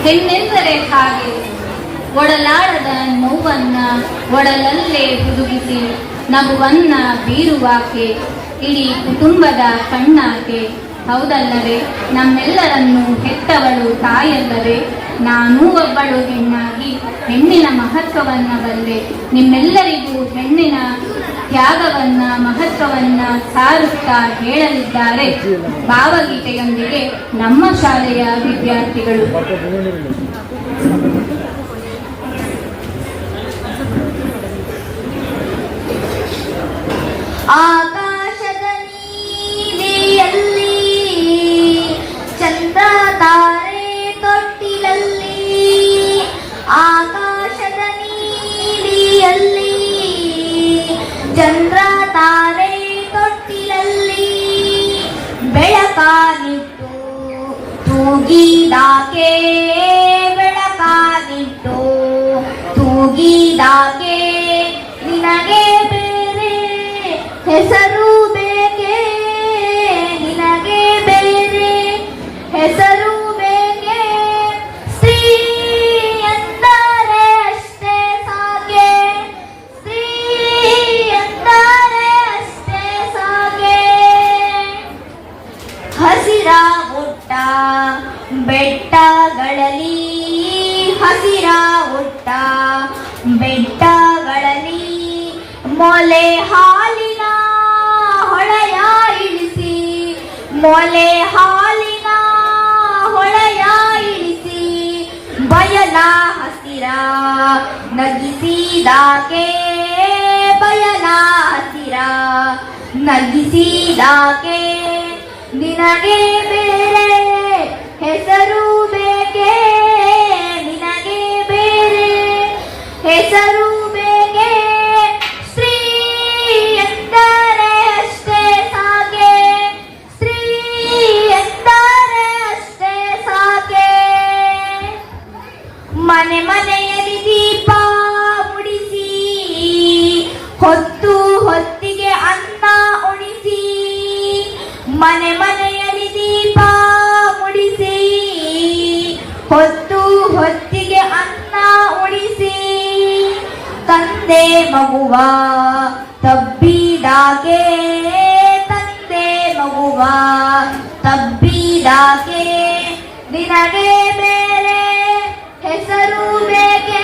ಹೆಣ್ಣೆಂದರೆ ಹಾಗೆ ಒಡಲಾಡದ ನೋವನ್ನ ಒಡಲಲ್ಲೇ ಹುದುಗಿಸಿ ನಗುವನ್ನ ಬೀರುವಾಕೆ, ಇಡೀ ಕುಟುಂಬದ ಕಣ್ಣಾಕೆ. ಹೌದಲ್ಲವೇ? ನಮ್ಮೆಲ್ಲರನ್ನು ಹೆತ್ತವಳು ತಾಯಲ್ಲವೇ? ನಾನೂ ಒಬ್ಬಳು ಹೆಣ್ಣಾಗಿ ಹೆಣ್ಣಿನ ಮಹತ್ವವನ್ನ ಬಲ್ಲೆ. ನಿಮ್ಮೆಲ್ಲರಿಗೂ ಹೆಣ್ಣಿನ ತ್ಯಾಗವನ್ನ ಮಹತ್ವವನ್ನ ಸಾರುತ್ತಾ ಹೇಳಲಿದ್ದಾರೆ ಭಾವಗೀತೆಯೊಂದಿಗೆ ನಮ್ಮ ಶಾಲೆಯ ವಿದ್ಯಾರ್ಥಿಗಳು. ಆಕಾಶದ ನೀಲಿಯಲ್ಲಿ ಚಂದ್ರ ತಾರೆ ತೊಟ್ಟಿಲಲ್ಲಿ, ಆಕಾಶದ ನೀಲಿಯಲ್ಲಿ ಚಂದ್ರ ತಾರೆ ತೊಟ್ಟಿಲಲ್ಲಿ ಬೆಳಕಾನಿಟ್ಟು ತೂಗಿದಾಕೆ, ಬೆಳಕಾನಿಟ್ಟು ತೂಗಿದಾಕೆ. ನಿನಗೆ ಬೇರೆ ಹೆಸರು ಬೇಕೆ, ನಿನಗೆ ಬೇರೆ ಹೆಸರು ಬೇಕೆ. ಸ್ತ್ರೀ ಎಂದರೆ ಅಷ್ಟೇ ಸಾಕೆ, ಸ್ತ್ರೀ ಎಂದರೆ ಅಷ್ಟೇ ಸಾಕೆ. ಹಸಿರ ಹುಟ್ಟ ಬೆಟ್ಟಗಳಲ್ಲಿ, ಹಸಿರ ಹುಟ್ಟ ಬೆಟ್ಟಗಳಲ್ಲಿ ಮೊಲೆ ಹಾಲಿನ ಹೊಳೆಯ ಇಳಿಸಿ, ಮೊಲೆ ಹಾಲಿನ ಹೊಳೆಯ ಇಳಿಸಿ ಬಯಲ ಹಸಿರ ನಗಿಸಿದಾಕೆ, ಬಯಲ ಹಸಿರ ನಗಿಸಿದಾಕೆ. ನಿನಗೆ ಬೇರೆ ಹೆಸರು ಬೇಕೆ, ನಿನಗೆ ಬೇರೆ ಹೆಸರು ಬೇಕೆ. ಸ್ತ್ರೀ ಎಂದರೆ ಅಷ್ಟೇ ಸಾಕೆ, ಸ್ತ್ರೀ ಎಂದರೆ ಅಷ್ಟೇ ಸಾಕೆ. ಮನೆ ಮನೆಯಲ್ಲಿ ದೀಪ ಮುಡಿಸಿ, ಹೊತ್ತು ಹೊತ್ತಿಗೆ ಅನ್ನ ಉಣಿಸಿ, ಮನೆ ಮನೆಯಲ್ಲಿ ದೀಪ ಮುಡಿಸಿ, ಹೊತ್ತು ಹೊತ್ತಿಗೆ ಅನ್ನ ಉಣಿಸಿ. ತಂದೆ ಮಗುವ ತಬ್ಬಿದಾಗೆ, ತಂದೆ ಮಗುವ ತಬ್ಬಿದಾಗೆ. ನಿನಗೆ ಬೇರೆ ಹೆಸರು ಬೇಕೆ,